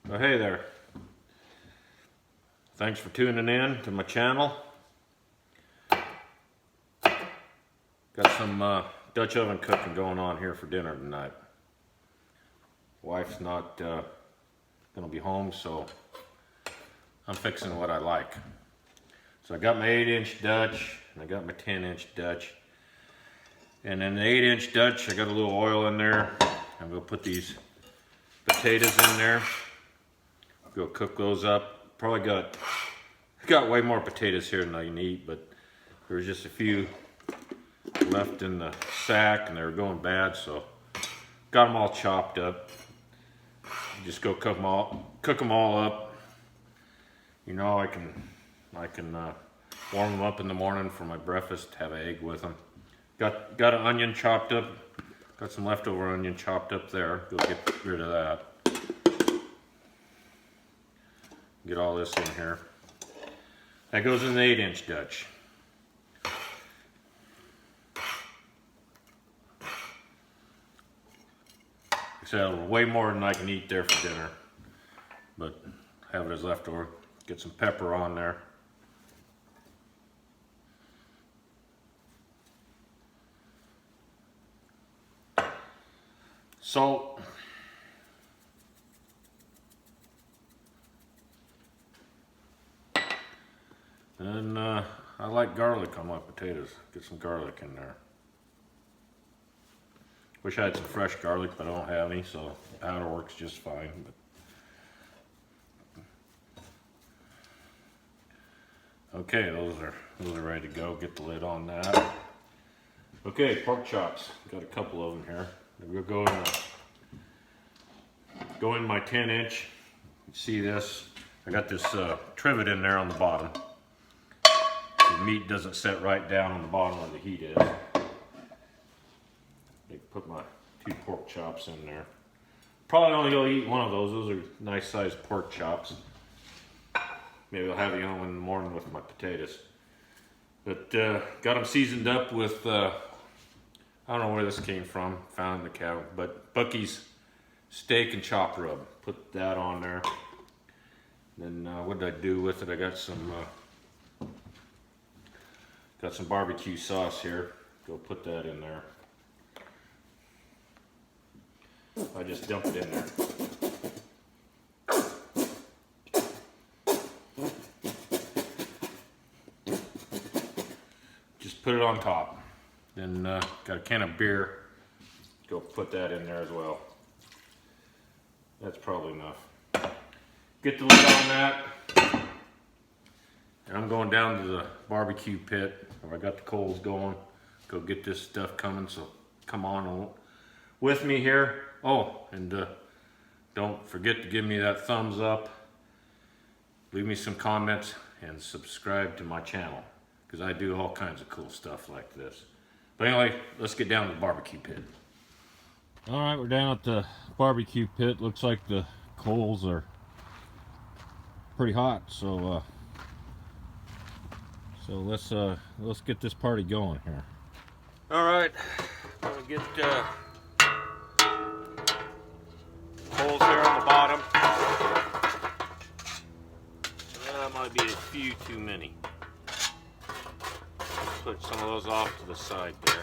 Well, hey there. Thanks for tuning in to my channel. Got some Dutch oven cooking going on here for dinner tonight. Wife's not gonna be home, so I'm fixing what I like. So I got my 8-inch Dutch and I got my 10-inch Dutch. And in the 8-inch Dutch, I got a little oil in there. I'm gonna put these potatoes in there. Go cook those up. Probably got way more potatoes here than I can eat, but there's just a few left in the sack and they were going bad, so got them all chopped up. Just go cook them all up. You know, I can warm them up in the morning for my breakfast, have an egg with them. Got an onion chopped up. Got some leftover onion chopped up there. Go get rid of that. Get all this in here. That goes in the 8-inch Dutch. So way more than I can eat there for dinner, but have it as leftover. Get some pepper on there. Salt. And I like garlic on my potatoes. Get some garlic in there. Wish I had some fresh garlic, but I don't have any, so powder works just fine. But okay, those are ready to go. Get the lid on that. Okay, pork chops. Got a couple of them here. We'll go in my 10-inch. See this? I got this trivet in there on the bottom. The meat doesn't set right down on the bottom where the heat is. I put my 2 pork chops in there. Probably only gonna eat one of those. Those are nice sized pork chops. Maybe I'll have the other one in the morning with my potatoes. But got them seasoned up with, I don't know where this came from, found in the cabin, but Bucky's steak and chop rub. Put that on there. Then what did I do with it? I got some barbecue sauce here. Go put that in there. I just dump it in there. Just put it on top. Then got a can of beer. Go put that in there as well. That's probably enough. Get the lid on that. And I'm going down to the barbecue pit. I got the coals going. Go get this stuff coming, so come on with me here. Oh, and don't forget to give me that thumbs up. Leave me some comments and subscribe to my channel, because I do all kinds of cool stuff like this. But anyway, let's get down to the barbecue pit. All right, we're down at the barbecue pit. Looks like the coals are pretty hot, so let's get this party going here. All right, I'm gonna get holes here on the bottom. That might be a few too many. Put some of those off to the side there.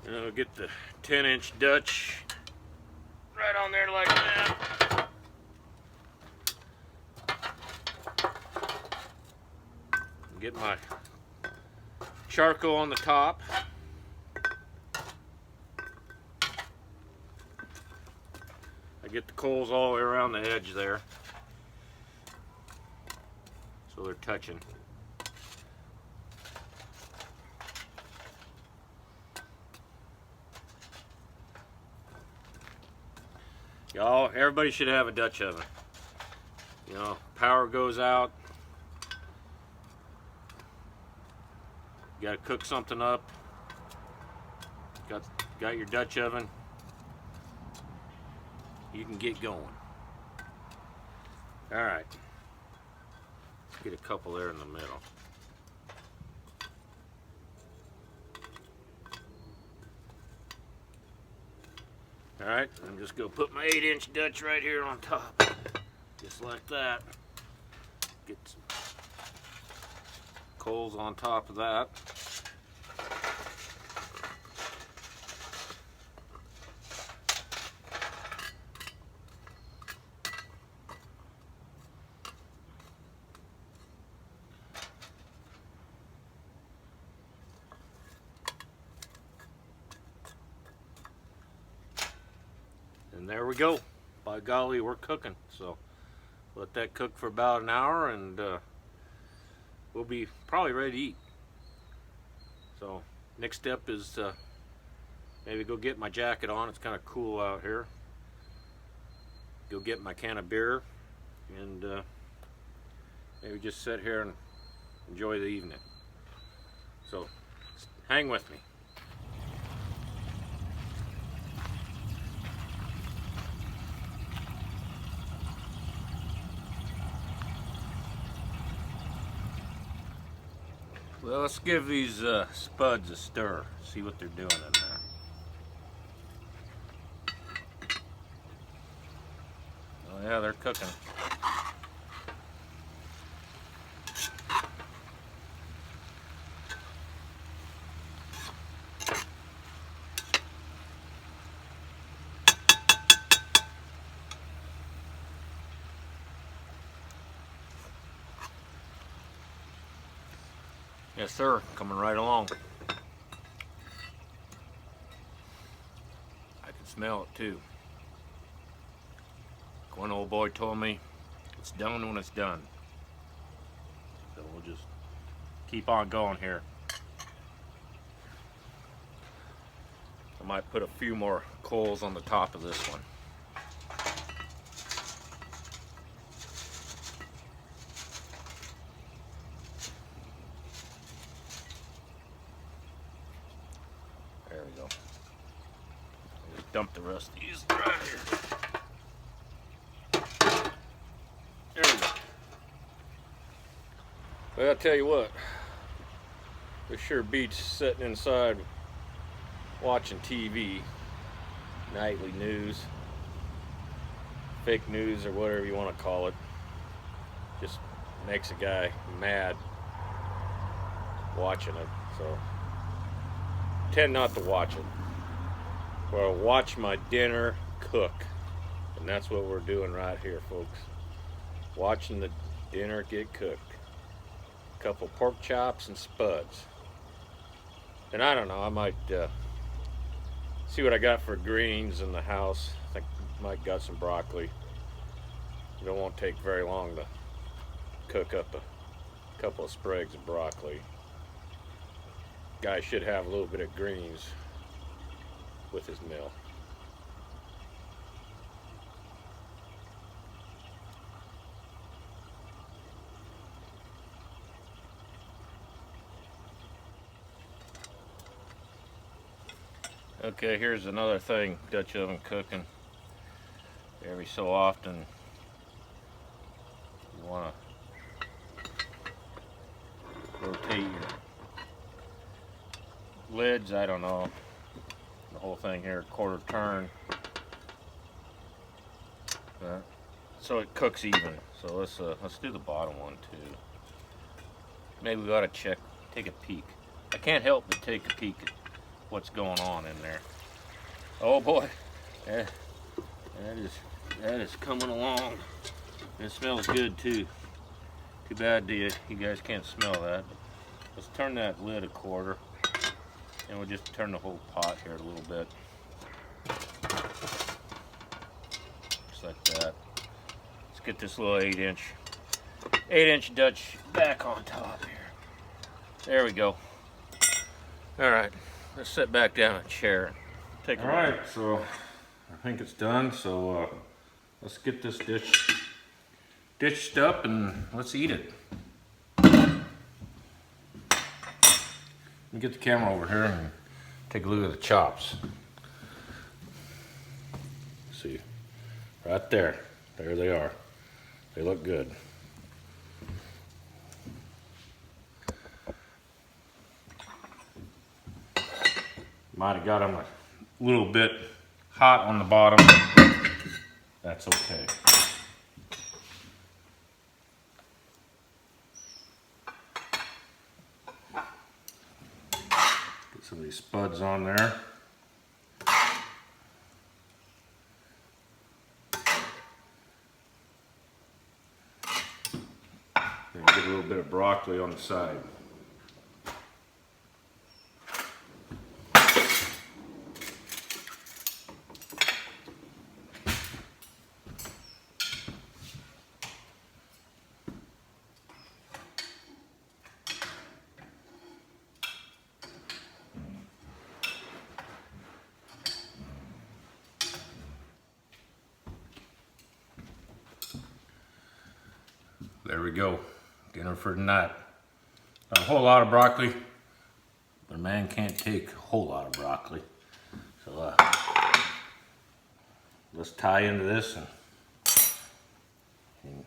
And I'll get the 10-inch Dutch right on there like that. Get my charcoal on the top. I get the coals all the way around the edge there, so they're touching. Y'all, everybody should have a Dutch oven. You know, power goes out. You gotta cook something up. Got your Dutch oven. You can get going. All right, let's get a couple there in the middle. All right, I'm just gonna put my 8-inch Dutch right here on top, just like that. Get some coals on top of that. And there we go. By golly, we're cooking. So let that cook for about an hour and we'll be probably ready to eat. So next step is maybe go get my jacket on. It's kind of cool out here. Go get my can of beer and maybe just sit here and enjoy the evening. So hang with me. Well, let's give these spuds a stir, see what they're doing in there. Oh yeah, they're cooking. Yes sir, coming right along. I can smell it too. One old boy told me it's done when it's done. So we'll just keep on going here. I might put a few more coals on the top of this one. There we go. Just dump the rest of these right here. There we go. Well, I'll tell you what, this sure beats sitting inside watching TV, nightly news, fake news, or whatever you want to call it. Just makes a guy mad watching it, so tend not to watch it. Well, watch my dinner cook, and that's what we're doing right here, folks. Watching the dinner get cooked. A couple pork chops and spuds. And I don't know, I might see what I got for greens in the house. I think I might got some broccoli. It won't take very long to cook up a couple of sprigs of broccoli. Guy should have a little bit of greens with his meal. Okay, here's another thing Dutch oven cooking. Every so often you want to rotate your lids, I don't know, the whole thing here, quarter turn, so it cooks even. So let's do the bottom one too. Maybe we ought to take a peek. I can't help but take a peek at what's going on in there. Oh boy, that is coming along. It smells good too. Too bad you guys can't smell that. Let's turn that lid a quarter, and we'll just turn the whole pot here a little bit, just like that. Let's get this little 8-inch Dutch back on top here. There we go. All right, let's sit back down in a chair and take a look. All right, so I think it's done. So let's get this dish dished up and let's eat it. Let me get the camera over here and take a look at the chops. See, right there. There they are. They look good. Might have got them a little bit hot on the bottom. That's okay. Get some of these spuds on there. And get a little bit of broccoli on the side. There we go, dinner for tonight. A whole lot of broccoli, but a man can't take a whole lot of broccoli. So let's tie into this and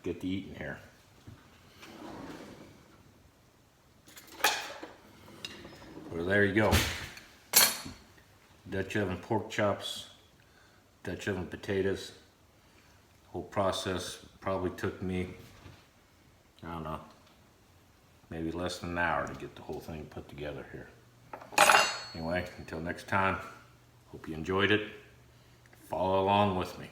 get to eating here. Well, there you go. Dutch oven pork chops, Dutch oven potatoes. Whole process probably took me, I don't know, maybe less than an hour to get the whole thing put together here. Anyway, until next time, hope you enjoyed it. Follow along with me.